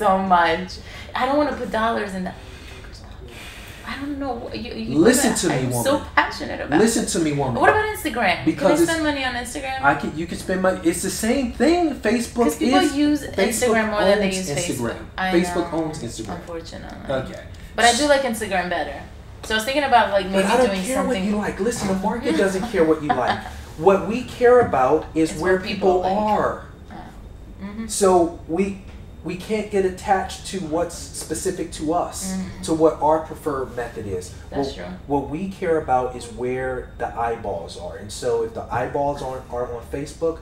so much. I don't want to put dollars in that. I don't know. You Listen to me, woman. I'm so passionate about. Listen to me, woman. What about Instagram? Because can I spend money on Instagram? You can spend money. It's the same thing. Facebook because people use Instagram more than they use Facebook. Facebook owns Instagram. Unfortunately. Okay. But I do like Instagram better. So I was thinking about like maybe doing something. But I don't care what you like. Listen, the market doesn't care what you like. What we care about is where people like. are. So we can't get attached to what's specific to us, to what our preferred method is. That's true. What we care about is where the eyeballs are. And so if the eyeballs are on Facebook,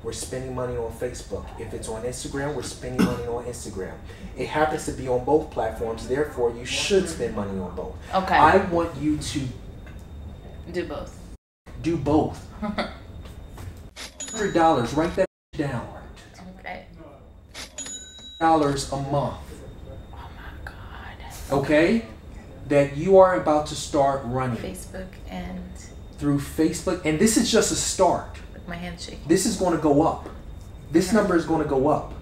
we're spending money on Facebook. If it's on Instagram, we're spending money on Instagram. It happens to be on both platforms, therefore you should spend money on both. Okay. I want you to do both. Do both. $100, write that down. Okay. $100 a month. Oh my God. Okay? That you are about to start running. Facebook and... Through Facebook. And this is just a start. With my handshake. This is going to go up. This number is going to go up.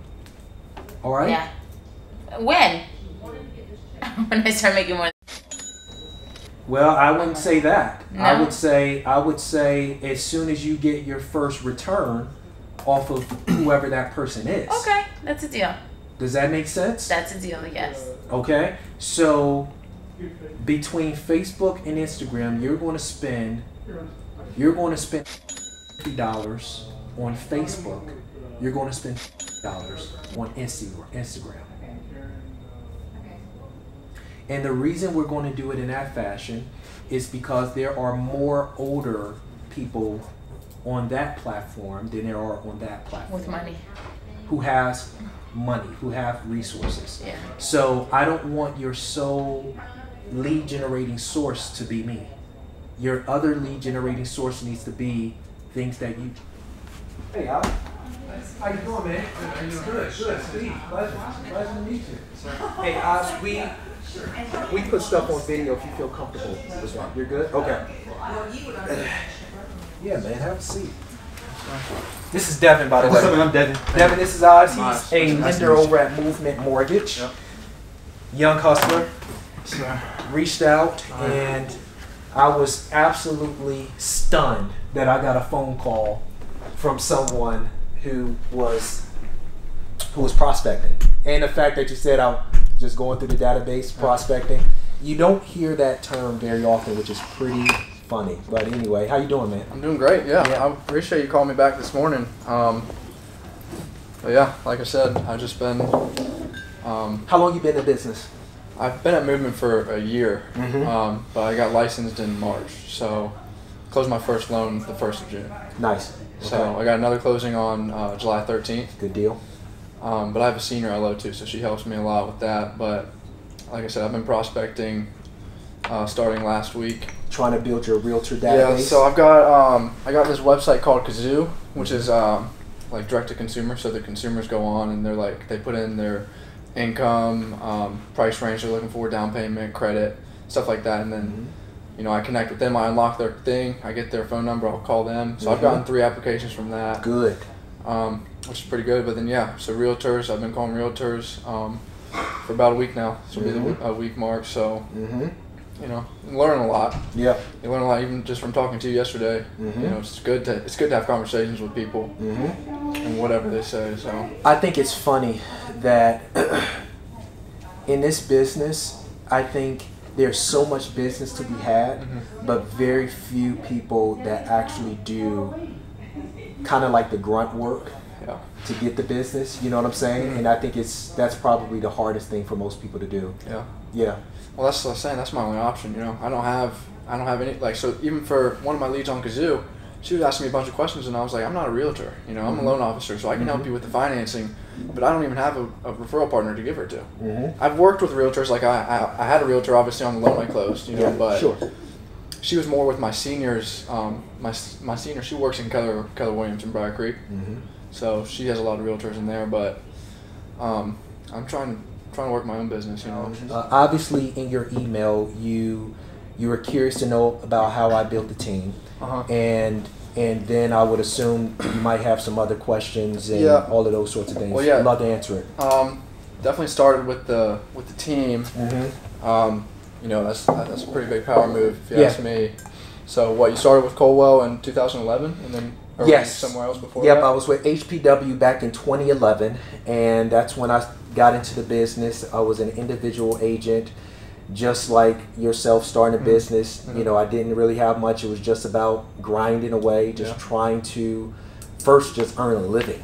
All right? Yeah. When? When I start making more. Well, I wouldn't say that. No? I would say as soon as you get your first return off of whoever that person is. Okay, that's a deal. Does that make sense? That's a deal, yes. Okay, so between Facebook and Instagram, you're going to spend $50 on Facebook. You're going to spend $50 on Instagram. And the reason we're going to do it in that fashion is because there are more older people on that platform than there are on that platform. With money. Who has money, who have resources. Yeah. So I don't want your sole lead generating source to be me. Your other lead generating source needs to be things that you... Hey, Al. How you doing, man? Good, Steve. Pleasure to meet you. Hey, Oz, we put stuff on video if you feel comfortable with that. You're good? Okay. Yeah, man, have a seat. This is Devin, by the way. What's up, man? I'm Devin. Devin, this is Oz. He's a Nice lender over at Movement Mortgage. Yep. Young hustler. Sir. Reached out, and I was absolutely stunned that I got a phone call from someone who was prospecting. And the fact that you said I'm just going through the database, prospecting. You don't hear that term very often, which is pretty funny. But anyway, how you doing, man? I'm doing great, yeah. I appreciate you calling me back this morning. But yeah, like I said, I've just been... how long you been in business? I've been at Movement for a year, but I got licensed in March, so closed my first loan the 1st of June. Nice. Okay. So I got another closing on July 13th. Good deal. But I have a senior LO too, so she helps me a lot with that. But like I said, I've been prospecting starting last week. Trying to build your realtor database? Yeah, so I got this website called Kazoo, which is like direct to consumer. So the consumers go on and they put in their income, price range they're looking for, down payment, credit, stuff like that, and then I connect with them. I unlock their thing. I get their phone number. I'll call them. So I've gotten 3 applications from that. Good. Which is pretty good. But then so realtors. I've been calling realtors for about a week now. This will be the week mark. So learn a lot. Yeah. You learn a lot even just from talking to you yesterday. It's good to have conversations with people and whatever they say. So I think it's funny that in this business, I think there's so much business to be had, but very few people that actually do kind of like the grunt work to get the business. You know what I'm saying? And I think that's probably the hardest thing for most people to do. Yeah. Yeah. Well, that's what I'm saying. That's my only option. I don't have any so even for one of my leads on Kazoo, she was asking me a bunch of questions, and I was like, I'm not a realtor. I'm a loan officer, so I can help you with the financing, but I don't even have a referral partner to give her to. I've worked with realtors. Like I had a realtor obviously on the loan I closed. But sure. She was more with my seniors. My senior, she works in Keller Williams in Briar Creek, so she has a lot of realtors in there. But I'm trying to work my own business. Obviously, in your email, you were curious to know about how I built the team, and then I would assume you might have some other questions and all of those sorts of things. Well, yeah. I'd love to answer it. definitely started with the team. You know, that's a pretty big power move if you ask me. So what, you started with Colwell in 2011, and then or were you somewhere else before? Yep, that? I was with HPW back in 2011, and that's when I got into the business. I was an individual agent, just like yourself, starting a business. You know, I didn't really have much. It was just about grinding away, just trying to first just earn a living.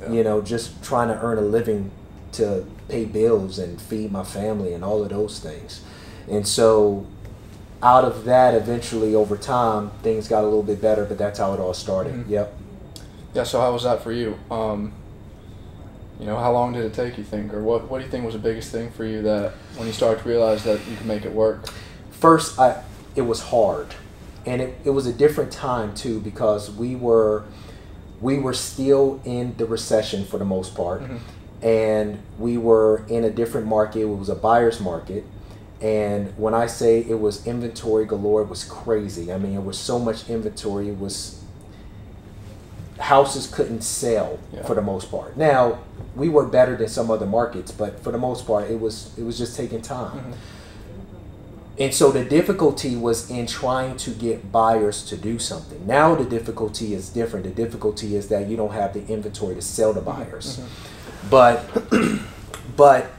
You know, just trying to earn a living to pay bills and feed my family and all of those things. And so out of that, eventually over time, things got a little bit better, but that's how it all started. Yep. Yeah, so how was that for you? You know, how long did it take, you think? Or what do you think was the biggest thing for you that when you started to realize that you could make it work? First, it was hard. And it was a different time, too, because we were still in the recession for the most part. And we were in a different market. It was a buyer's market. And when I say it was inventory galore, it was crazy. I mean, it was so much inventory. It was, houses couldn't sell for the most part. Now, we were better than some other markets, but for the most part, it was just taking time. And so the difficulty was in trying to get buyers to do something. Now the difficulty is different. The difficulty is that you don't have the inventory to sell to buyers. But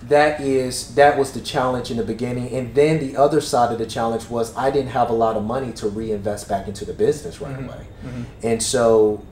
that was the challenge in the beginning. And then the other side of the challenge was I didn't have a lot of money to reinvest back into the business right away. And so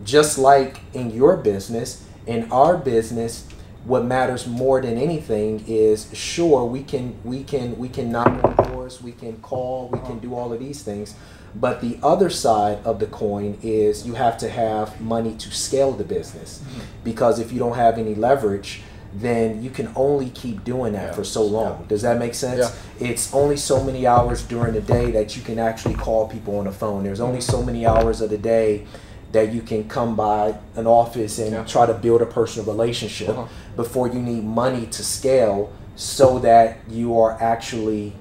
just like in your business, in our business, what matters more than anything is, sure, we can knock on doors, we can call, we can do all of these things. But the other side of the coin is you have to have money to scale the business. Because if you don't have any leverage, then you can only keep doing that for so long. Does that make sense? It's only so many hours during the day that you can actually call people on the phone. There's only so many hours of the day that you can come by an office and try to build a personal relationship before you need money to scale, so that you are actually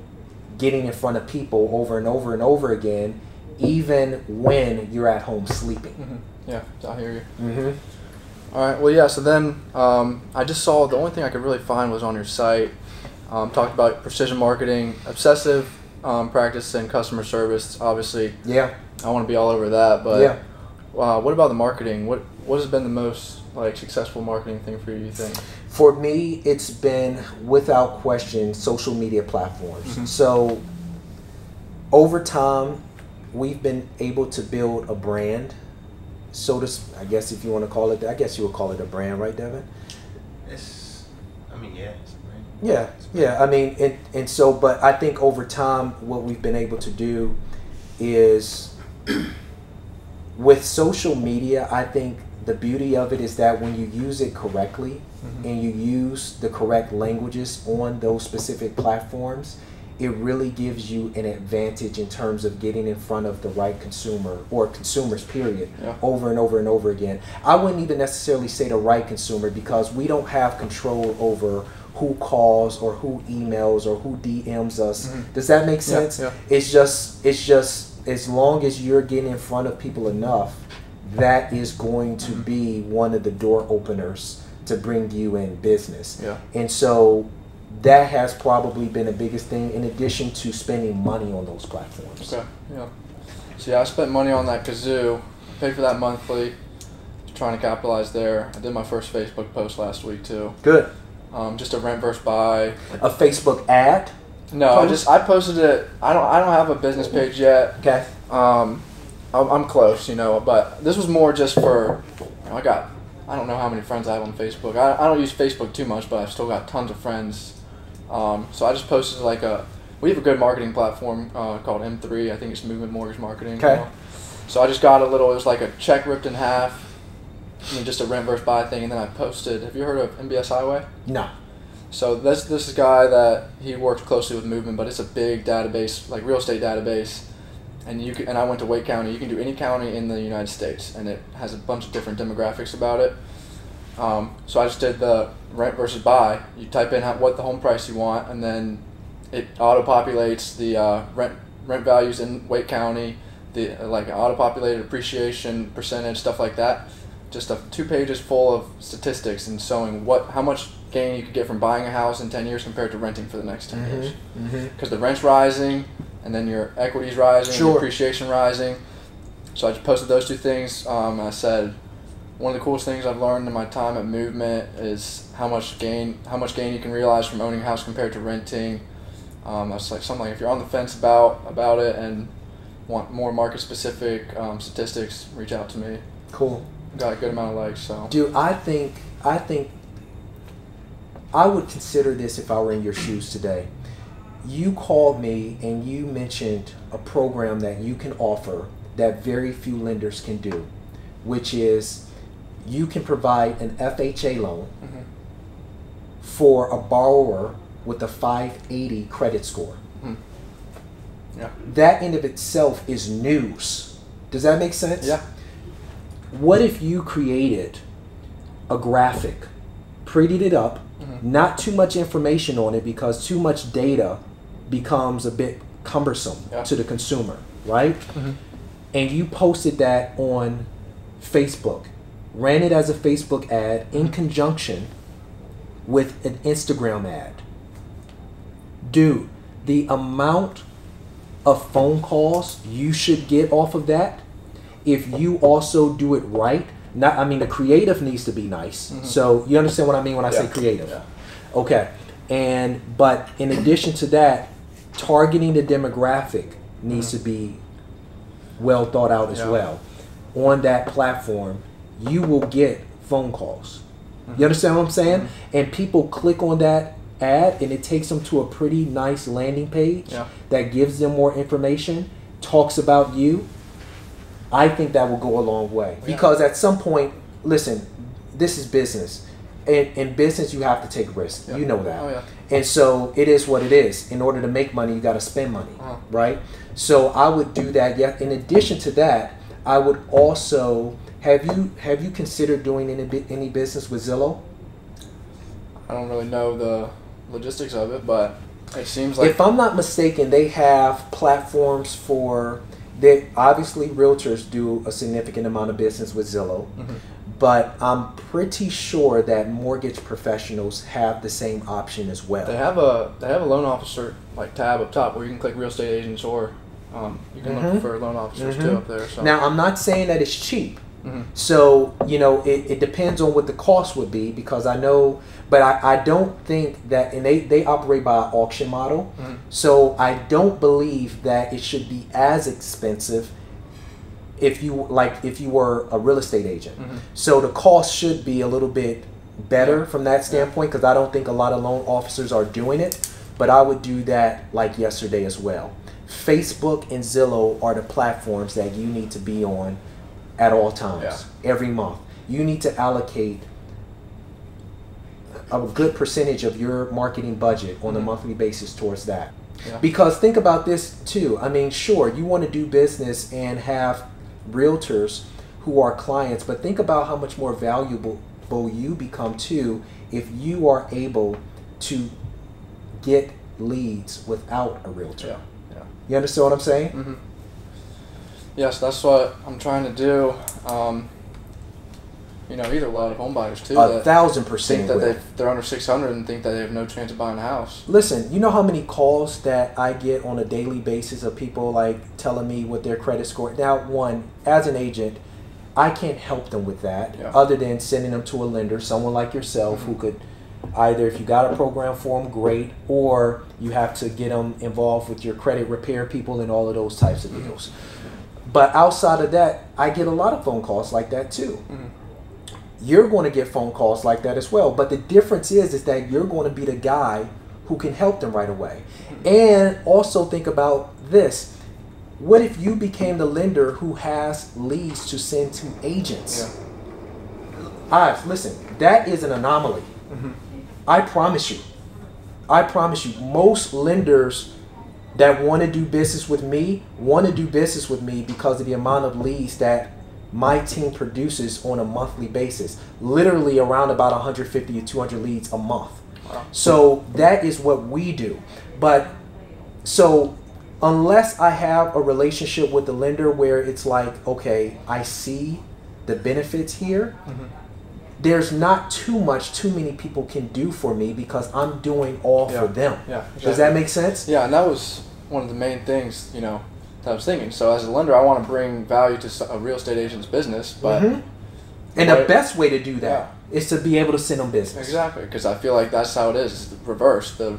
getting in front of people over and over and over again, even when you're at home sleeping. Yeah, I hear you. All right, well, yeah, so then I just saw, the only thing I could really find was on your site, talked about precision marketing, obsessive practice, and customer service. Obviously, I want to be all over that, but what about the marketing? What has been the most successful marketing thing for you think? For me, it's been, without question, social media platforms. So over time, we've been able to build a brand. So this, I guess if you want to call it, I guess you would call it a brand, right, Devin? It's a brand. Yeah. I mean, and so, but I think over time, what we've been able to do is, with social media, I think the beauty of it is that when you use it correctly and you use the correct languages on those specific platforms, it really gives you an advantage in terms of getting in front of the right consumer, or consumers, period, over and over and over again. I wouldn't even necessarily say the right consumer, because we don't have control over who calls or who emails or who DMs us. Does that make sense? It's just as long as you're getting in front of people enough, that is going to be one of the door openers to bring you in business. And so that has probably been the biggest thing, in addition to spending money on those platforms. So I spent money on that Kazoo, paid for that monthly, trying to capitalize there. I did my first Facebook post last week too. Good. Just a rent versus buy. A Facebook ad? No, I posted it. I don't have a business page yet. Okay. I'm close, but this was more just for, I don't know how many friends I have on Facebook. I don't use Facebook too much, but I've still got tons of friends. So I just posted we have a good marketing platform called M3. I think it's Movement Mortgage Marketing. Okay. So I just got it was like a check ripped in half, just a rent versus buy thing, and then I posted. Have you heard of MBS Highway? No. So this is a guy that he works closely with Movement, but it's a big database, like real estate database. And I went to Wake County. You can do any county in the United States, and it has a bunch of different demographics about it. So I just did the rent versus buy. You type in what the home price you want, and then it auto-populates the rent values in Wake County, the auto-populated appreciation percentage, stuff like that, just 2 pages full of statistics and showing how much gain you could get from buying a house in 10 years compared to renting for the next 10 years. Because the rent's rising, and then your equity's rising, your appreciation rising. So I just posted those 2 things. I said, one of the coolest things I've learned in my time at Movement is how much gain you can realize from owning a house compared to renting. That's like something, if you're on the fence about it and want more market specific statistics, reach out to me. Cool. Got a good amount of likes. So dude, I think I would consider this if I were in your shoes today. You called me and you mentioned a program that you can offer that very few lenders can do, which is you can provide an FHA loan for a borrower with a 580 credit score. Yeah. That in of itself is news. Does that make sense? Yeah. What if you created a graphic, prettied it up, not too much information on it because too much data becomes a bit cumbersome to the consumer, right? And you posted that on Facebook, ran it as a Facebook ad in conjunction with an Instagram ad. Dude, the amount of phone calls you should get off of that, if you also do it right. The creative needs to be nice. So you understand what I mean when I say creative? Yeah. Okay. But in addition to that, targeting the demographic needs to be well thought out as well. On that platform, you will get phone calls. You understand what I'm saying? And people click on that ad and it takes them to a pretty nice landing page that gives them more information, talks about you. I think that will go a long way. Because at some point, listen, this is business. In business, you have to take risks. You know that. And so it is what it is. In order to make money, you got to spend money, right? So I would do that. Yeah. In addition to that, I would also have you considered doing any business with Zillow? I don't really know the logistics of it, but it seems like, if I'm not mistaken, they have platforms for. Obviously, realtors do a significant amount of business with Zillow, but I'm pretty sure that mortgage professionals have the same option as well. They have a loan officer tab up top where you can click real estate agents, or you can look for loan officers too up there. So. Now, I'm not saying that it's cheap. So, it depends on what the cost would be, because I know, but I don't think that, and they operate by an auction model. So I don't believe that it should be as expensive if you were a real estate agent. So the cost should be a little bit better from that standpoint, because I don't think a lot of loan officers are doing it, but I would do that like yesterday as well. Facebook and Zillow are the platforms that you need to be on at all times, every month. You need to allocate a good percentage of your marketing budget on a monthly basis towards that. Because think about this too. Sure, you want to do business and have realtors who are clients, but think about how much more valuable you become too if you are able to get leads without a realtor. You understand what I'm saying? Yes, that's what I'm trying to do. Either a lot of home buyers too. 1,000% think that they're under 600 and think that they have no chance of buying a house. Listen, you know how many calls that I get on a daily basis of people telling me what their credit score. Now, one, as an agent, I can't help them with that other than sending them to a lender, someone like yourself who could either, if you got a program for them, great, or you have to get them involved with your credit repair people and all of those types of deals. But outside of that, I get a lot of phone calls like that too. You're going to get phone calls like that as well. But the difference is that you're going to be the guy who can help them right away. And also think about this. What if you became the lender who has leads to send to agents? Listen, that is an anomaly. I promise you. Most lenders that want to do business with me because of the amount of leads that my team produces on a monthly basis, literally around about 150 to 200 leads a month. So that is what we do. But so unless I have a relationship with the lender where it's like, okay, I see the benefits here, there's not too many people can do for me because I'm doing all for them. Yeah, exactly. Does that make sense? Yeah, and that was one of the main things, you know, that I was thinking. So as a lender, I want to bring value to a real estate agent's business, but and the best way to do that is to be able to send them business. Exactly, because I feel like that's how it is. It's the reverse. The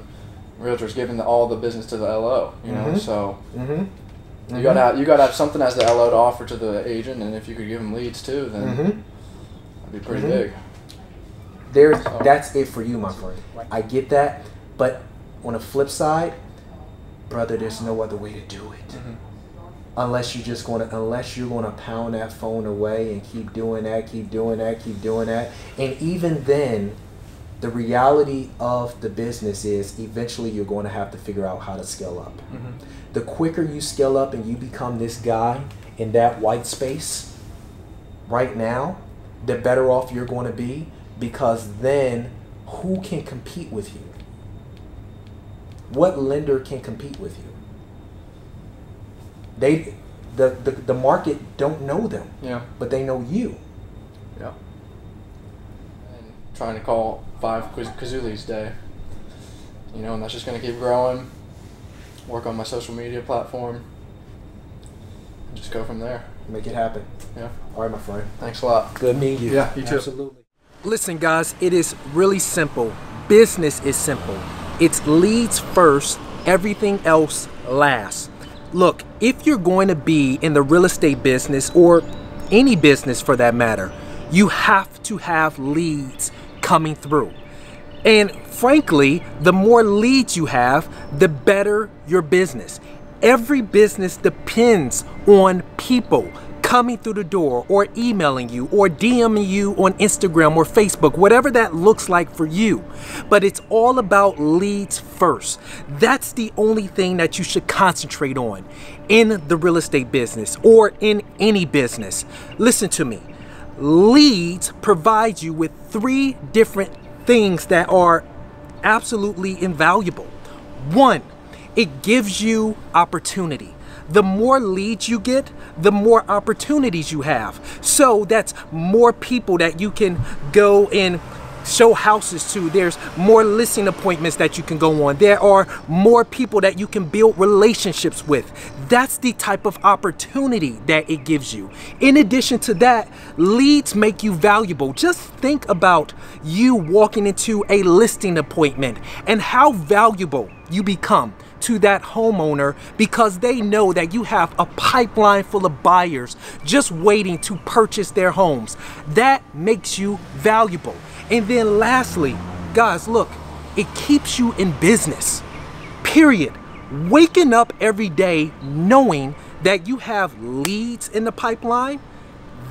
realtor's giving all the business to the LO, you know. So you gotta have something as the LO to offer to the agent, and if you could give them leads too, then that'd be pretty big. That's it for you, my friend. I get that, but on the flip side, brother, there's no other way to do it. Unless you're gonna pound that phone away and keep doing that, and even then, the reality of the business is eventually you're going to have to figure out how to scale up. The quicker you scale up and you become this guy in that white space right now, the better off you're going to be, because then who can compete with you? What lender can compete with you? The market don't know them, but they know you. Yeah. And trying to call 5 Kazulis a day, you know, and that's just going to keep growing. Work on my social media platform, and just go from there. Make it happen. Yeah. All right, my friend. Thanks a lot. Good meeting you. Yeah, you too. Absolutely. Listen, guys, it is really simple. Business is simple. It's leads first, everything else last. Look, if you're going to be in the real estate business, or any business for that matter, you have to have leads coming through. And frankly, the more leads you have, the better your business. Every business depends on people coming through the door, or emailing you, or DMing you on Instagram or Facebook, whatever that looks like for you. But it's all about leads first. That's the only thing that you should concentrate on in the real estate business or in any business. Listen to me. Leads provide you with 3 different things that are absolutely invaluable. 1, it gives you opportunity. The more leads you get, the more opportunities you have. So that's more people that you can go and show houses to. There's more listing appointments that you can go on. There are more people that you can build relationships with. That's the type of opportunity that it gives you. In addition to that, leads make you valuable. Just think about you walking into a listing appointment and how valuable you become to that homeowner, because they know that you have a pipeline full of buyers just waiting to purchase their homes. That makes you valuable. And then lastly, guys, look, it keeps you in business, period. Waking up every day knowing that you have leads in the pipeline,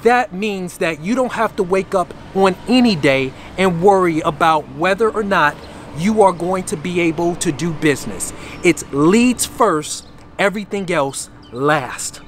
that means that you don't have to wake up on any day and worry about whether or not you are going to be able to do business. It's leads first, everything else last.